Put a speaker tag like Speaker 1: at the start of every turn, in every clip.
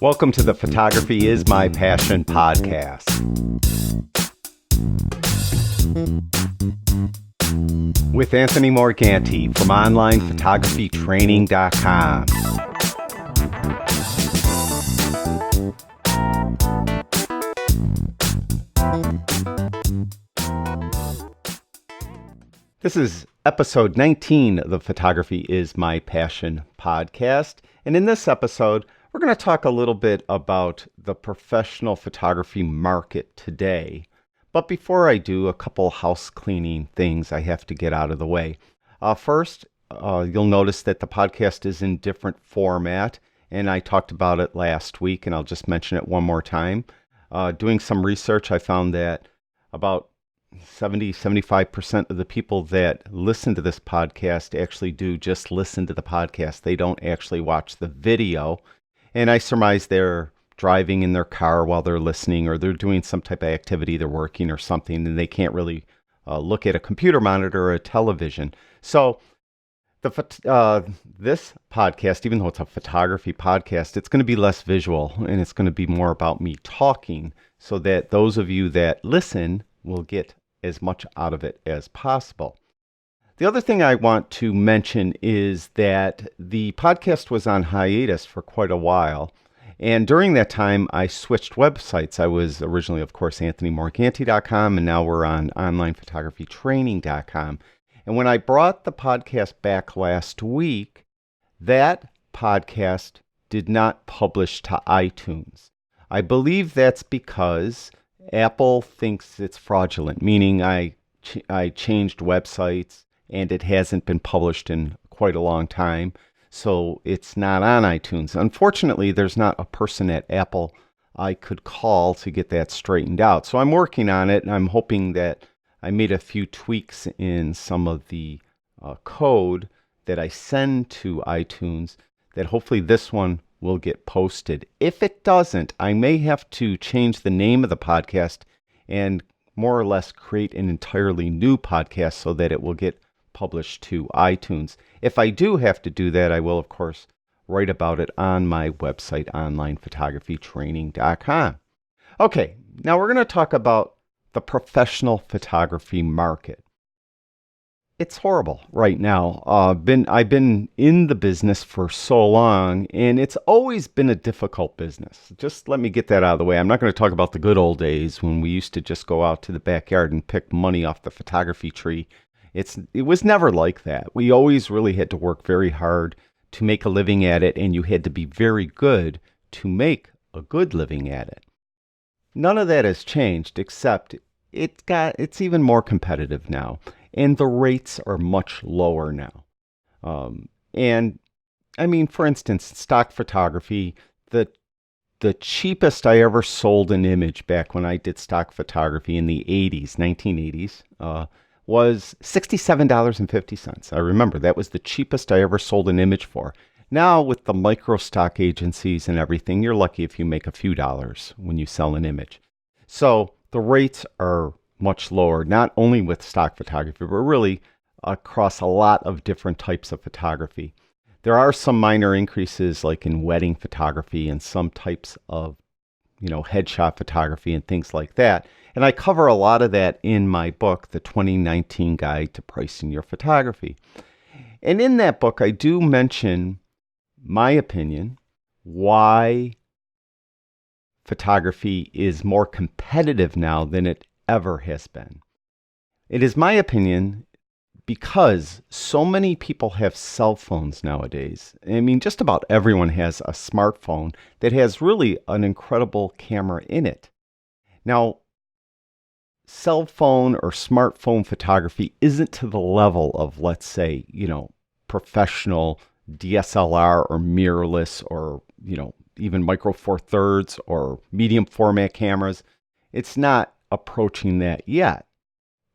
Speaker 1: Welcome to the Photography is My Passion podcast. With Anthony Morganti from OnlinePhotographyTraining.com. This is episode 19 of the Photography is My Passion podcast. And in this episode, we're going to talk a little bit about the professional photography market today. But before I do, a couple house cleaning things I have to get out of the way. First, you'll notice that the podcast is in different format, and I talked about it last week, and I'll just mention it one more time. Doing some research, I found that about 75% of the people that listen to this podcast actually do just listen to the podcast. They don't actually watch the video. And I surmise they're driving in their car while they're listening, or they're doing some type of activity, they're working or something, and they can't really look at a computer monitor or a television. So this podcast, even though it's a photography podcast, it's going to be less visual, and it's going to be more about me talking, so that those of you that listen will get as much out of it as possible. The other thing I want to mention is that the podcast was on hiatus for quite a while. And during that time, I switched websites. I was originally, of course, AnthonyMorganti.com, and now we're on OnlinePhotographyTraining.com. And when I brought the podcast back last week, that podcast did not publish to iTunes. I believe that's because Apple thinks it's fraudulent, meaning I changed websites and it hasn't been published in quite a long time, so it's not on iTunes. Unfortunately, there's not a person at Apple I could call to get that straightened out. So I'm working on it, and I'm hoping that I made a few tweaks in some of the code that I send to iTunes, that hopefully this one will get posted. If it doesn't, I may have to change the name of the podcast and more or less create an entirely new podcast so that it will get published to iTunes. If I do have to do that, I will, of course, write about it on my website, OnlinePhotographyTraining.com. Okay, now we're going to talk about the professional photography market. It's horrible right now. I've been in the business for so long, and it's always been a difficult business. Just let me get that out of the way. I'm not going to talk about the good old days when we used to just go out to the backyard and pick money off the photography tree. It was never like that. We always really had to work very hard to make a living at it, and you had to be very good to make a good living at it. None of that has changed, except it's even more competitive now. And the rates are much lower now. And I mean, for instance, stock photography, the cheapest I ever sold an image back when I did stock photography in the 1980s, was $67.50. I remember that was the cheapest I ever sold an image for. Now with the micro stock agencies and everything, you're lucky if you make a few dollars when you sell an image. So the rates are much lower, not only with stock photography, but really across a lot of different types of photography. There are some minor increases like in wedding photography and some types of, headshot photography and things like that. And I cover a lot of that in my book, The 2019 Guide to Pricing Your Photography. And in that book, I do mention my opinion, why photography is more competitive now than it ever has been. It is my opinion because so many people have cell phones nowadays. I mean, just about everyone has a smartphone that has really an incredible camera in it. Now, cell phone or smartphone photography isn't to the level of, let's say, professional DSLR or mirrorless or, even micro four thirds or medium format cameras. It's not approaching that yet,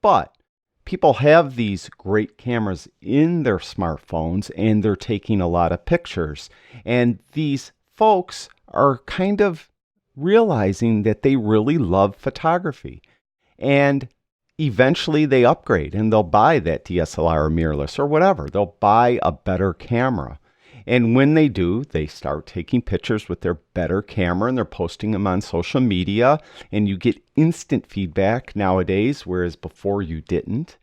Speaker 1: but people have these great cameras in their smartphones and they're taking a lot of pictures, and these folks are kind of realizing that they really love photography, and eventually they upgrade and they'll buy that DSLR or mirrorless or whatever. They'll buy a better camera. And when they do, they start taking pictures with their better camera and they're posting them on social media. And you get instant feedback nowadays, whereas before you didn't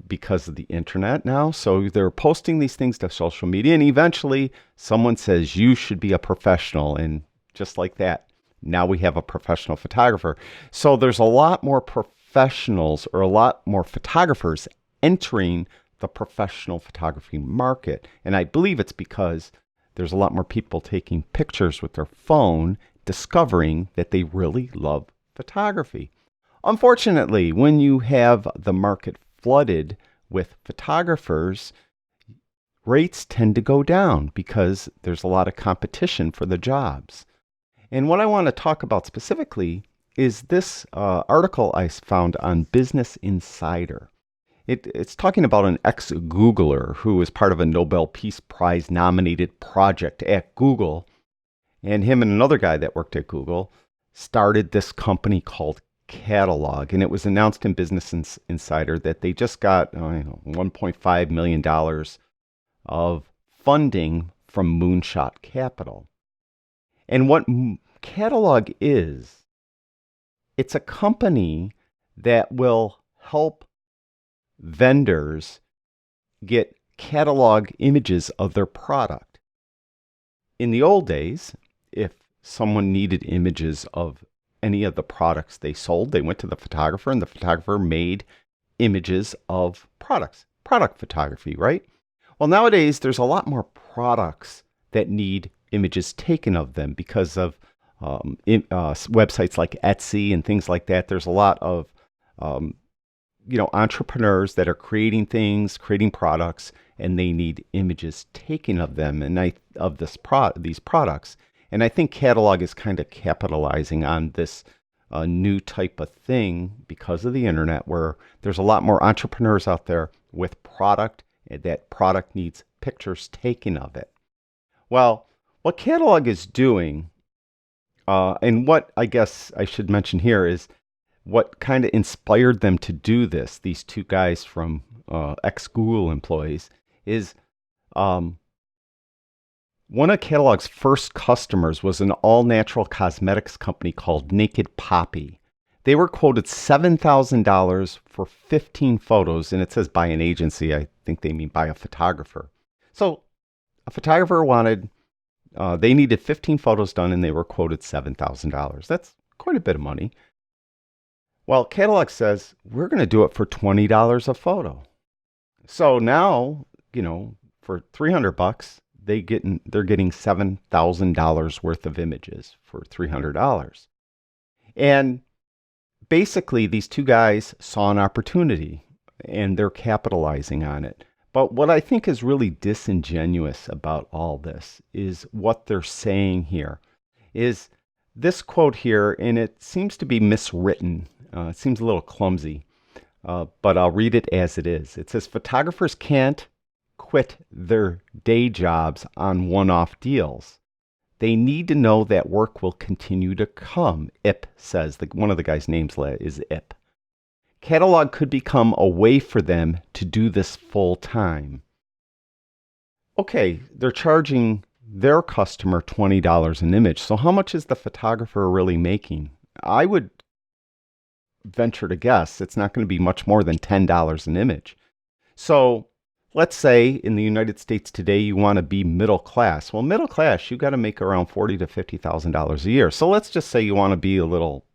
Speaker 1: because of the internet now. So they're posting these things to social media. And eventually someone says, you should be a professional. And just like that, now we have a professional photographer. So there's a lot more professionals or a lot more photographers entering the professional photography market. And I believe it's because there's a lot more people taking pictures with their phone, discovering that they really love photography. Unfortunately, when you have the market flooded with photographers, rates tend to go down because there's a lot of competition for the jobs. And what I want to talk about specifically is this article I found on Business Insider. It's talking about an ex-Googler who was part of a Nobel Peace Prize nominated project at Google. And him and another guy that worked at Google started this company called Catalog. And it was announced in Business Insider that they just got $1.5 million of funding from Moonshot Capital. And what Catalog is, it's a company that will help vendors get catalog images of their product. In the old days, if someone needed images of any of the products they sold, they went to the photographer and the photographer made images of products, product photography, right? Well, nowadays there's a lot more products that need images taken of them because of websites like Etsy and things like that. There's a lot of entrepreneurs that are creating things, creating products, and they need images taken of them and these products. And I think Catalog is kind of capitalizing on this new type of thing because of the internet, where there's a lot more entrepreneurs out there with product, and that product needs pictures taken of it. Well, what Catalog is doing, and what I guess I should mention here is what kind of inspired them to do this, these two guys from ex-Google employees, is one of Catalog's first customers was an all-natural cosmetics company called Naked Poppy. They were quoted $7,000 for 15 photos, and it says by an agency. I think they mean by a photographer. So a photographer they needed 15 photos done, and they were quoted $7,000. That's quite a bit of money. Well, Catalog says, we're going to do it for $20 a photo. So now, for $300, they're getting $7,000 worth of images for $300. And basically, these two guys saw an opportunity, and they're capitalizing on it. But what I think is really disingenuous about all this is what they're saying here. Is this quote here, and it seems to be miswritten. It seems a little clumsy, but I'll read it as it is. It says, photographers can't quit their day jobs on one-off deals. They need to know that work will continue to come. Ip says, one of the guy's names is Ip. Catalog could become a way for them to do this full time. Okay, they're charging their customer $20 an image. So how much is the photographer really making? I would venture to guess it's not going to be much more than $10 an image. So let's say in the United States today you want to be middle class. Well, middle class, you got to make around $40,000 to $50,000 a year. So let's just say you want to be a little,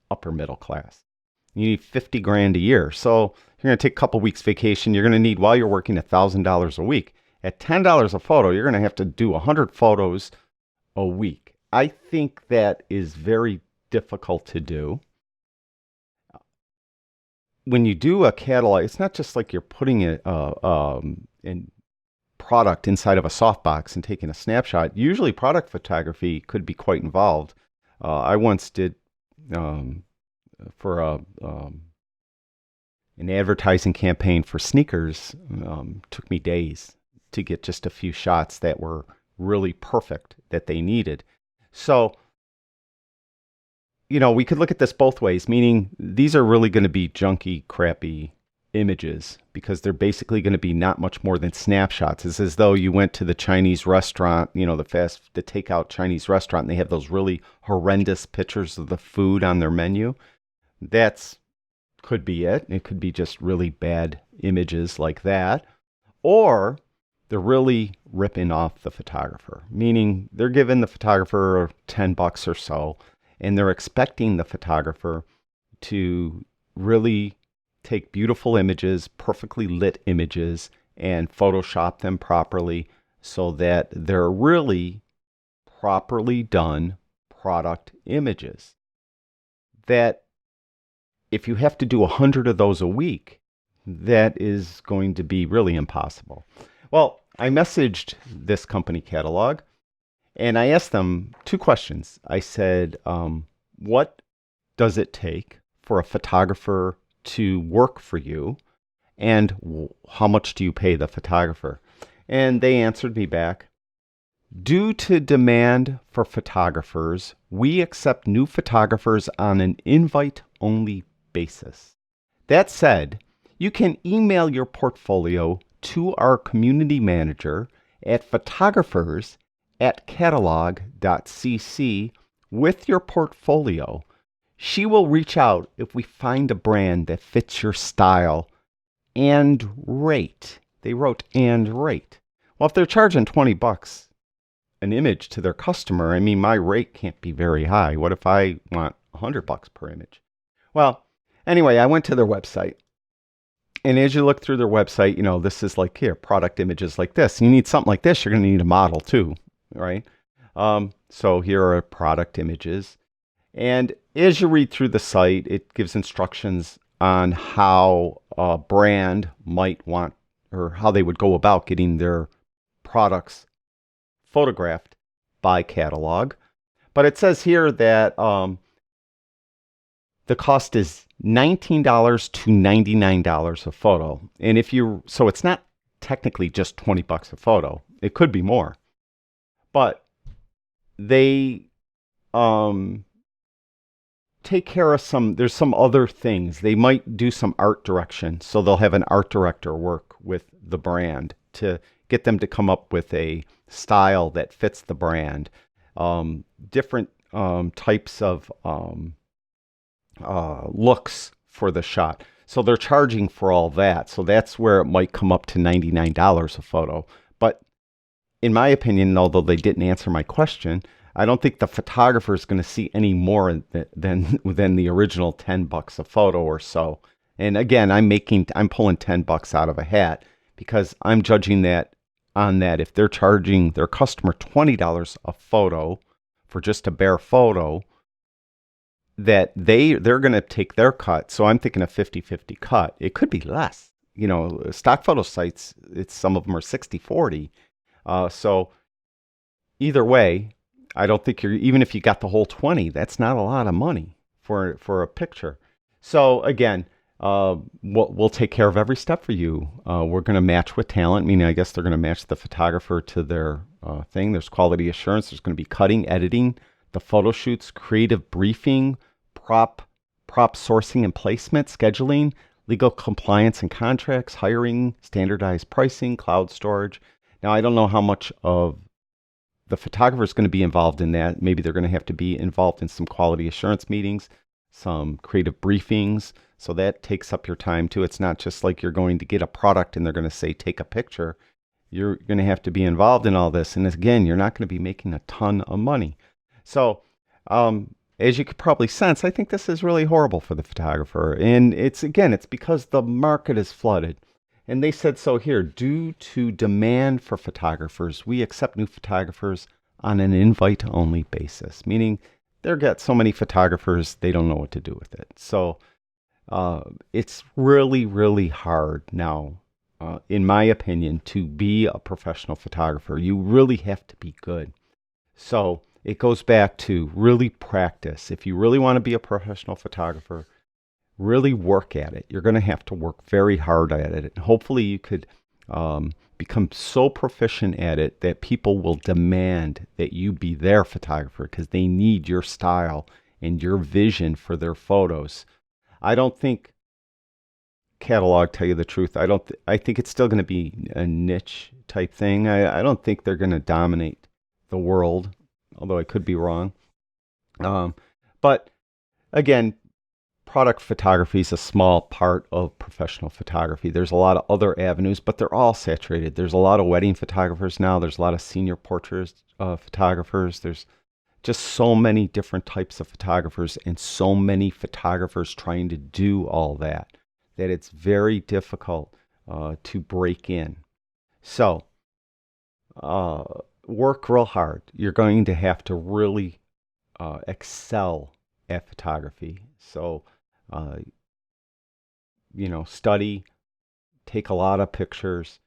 Speaker 1: upper middle class. You need $50,000 a year. So you're going to take a couple weeks vacation. You're going to need, while you're working, $1,000 a week. At $10 a photo, you're going to have to do 100 photos a week. I think that is very difficult to do. When you do a catalog, it's not just like you're putting a product inside of a softbox and taking a snapshot. Usually product photography could be quite involved. I once did for an advertising campaign for sneakers. Took me days to get just a few shots that were really perfect that they needed. So, we could look at this both ways, meaning these are really going to be junky, crappy images because they're basically going to be not much more than snapshots. It's as though you went to the Chinese restaurant, the takeout Chinese restaurant, and they have those really horrendous pictures of the food on their menu. That's could be it. It could be just really bad images like that. Or they're really ripping off the photographer, meaning they're giving the photographer $10 or so, and they're expecting the photographer to really take beautiful images, perfectly lit images, and Photoshop them properly so that they're really properly done product images. That if you have to do 100 of those a week, that is going to be really impossible. Well, I messaged this company catalog and I asked them two questions. I said, what does it take for a photographer to work for you? And how much do you pay the photographer? And they answered me back, due to demand for photographers, we accept new photographers on an invite-only basis. That said, you can email your portfolio to our community manager at photographers@catalog.cc with your portfolio. She will reach out if we find a brand that fits your style and rate. They wrote and rate. Well, if they're charging $20 an image to their customer, I mean, my rate can't be very high. What if I want $100 per image? Well, anyway, I went to their website. And as you look through their website, this is like here, product images like this. You need something like this, you're going to need a model too, right? So here are product images. And as you read through the site, it gives instructions on how a brand might want or how they would go about getting their products photographed by catalog. But it says here that the cost is $19 to $99 a photo. And so it's not technically just $20 a photo. It could be more. But they take care of there's some other things. They might do some art direction. So they'll have an art director work with the brand to get them to come up with a style that fits the brand. Different types of looks for the shot. So they're charging for all that. So that's where it might come up to $99 a photo. But in my opinion, although they didn't answer my question, I don't think the photographer is going to see any more than the original $10 a photo or so. And again, I'm pulling $10 out of a hat because I'm judging that on that. If they're charging their customer $20 a photo for just a bare photo, that they're going to take their cut. So I'm thinking a 50-50 cut. It could be less. Stock photo sites, some of them are 60-40. So either way, I don't think even if you got the whole 20, that's not a lot of money for a picture. So again, we'll take care of every step for you. We're going to match with talent, meaning I guess they're going to match the photographer to their thing. There's quality assurance. There's going to be cutting, editing, the photo shoots, creative briefing, prop sourcing and placement, scheduling, legal compliance and contracts, hiring, standardized pricing, cloud storage. Now, I don't know how much of the photographer is going to be involved in that. Maybe they're going to have to be involved in some quality assurance meetings, some creative briefings. So that takes up your time too. It's not just like you're going to get a product and they're going to say, take a picture. You're going to have to be involved in all this. And again, you're not going to be making a ton of money. So, as you could probably sense, I think this is really horrible for the photographer. And it's because the market is flooded. And they said so here, due to demand for photographers, we accept new photographers on an invite-only basis, meaning they've got so many photographers, they don't know what to do with it. So it's really, really hard now, in my opinion, to be a professional photographer. You really have to be good. So it goes back to really practice. If you really want to be a professional photographer, really work at it. You're going to have to work very hard at it. And hopefully you could become so proficient at it that people will demand that you be their photographer because they need your style and your vision for their photos. I don't think catalog, tell you the truth. I think it's still going to be a niche type thing. I don't think they're going to dominate the world, although I could be wrong. But again, product photography is a small part of professional photography. There's a lot of other avenues, but they're all saturated. There's a lot of wedding photographers now. There's a lot of senior portrait photographers. There's just so many different types of photographers and so many photographers trying to do all that it's very difficult to break in. So work real hard. You're going to have to really excel at photography. So, study, take a lot of pictures,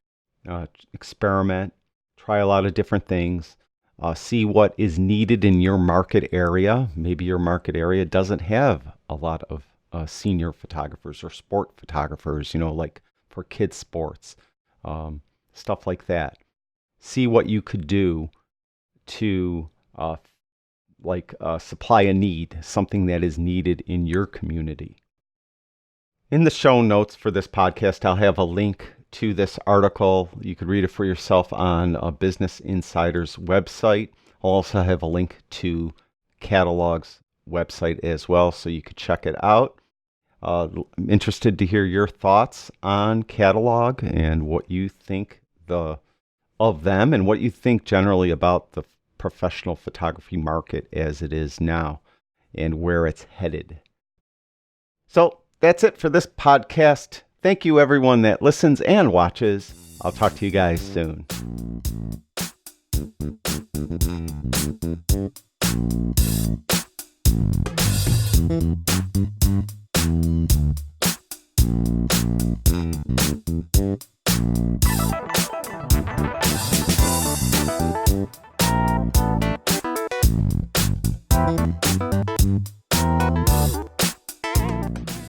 Speaker 1: experiment, try a lot of different things, see what is needed in your market area. Maybe your market area doesn't have a lot of senior photographers or sport photographers, like for kids sports, stuff like that. See what you could do to supply a need, something that is needed in your community. In the show notes for this podcast, I'll have a link to this article. You could read it for yourself on Business Insider's website. I'll also have a link to Catalog's website as well, so you could check it out. I'm interested to hear your thoughts on Catalog and what you think of them and what you think generally about the professional photography market as it is now and where it's headed. So that's it for this podcast. Thank you, everyone that listens and watches. I'll talk to you guys soon.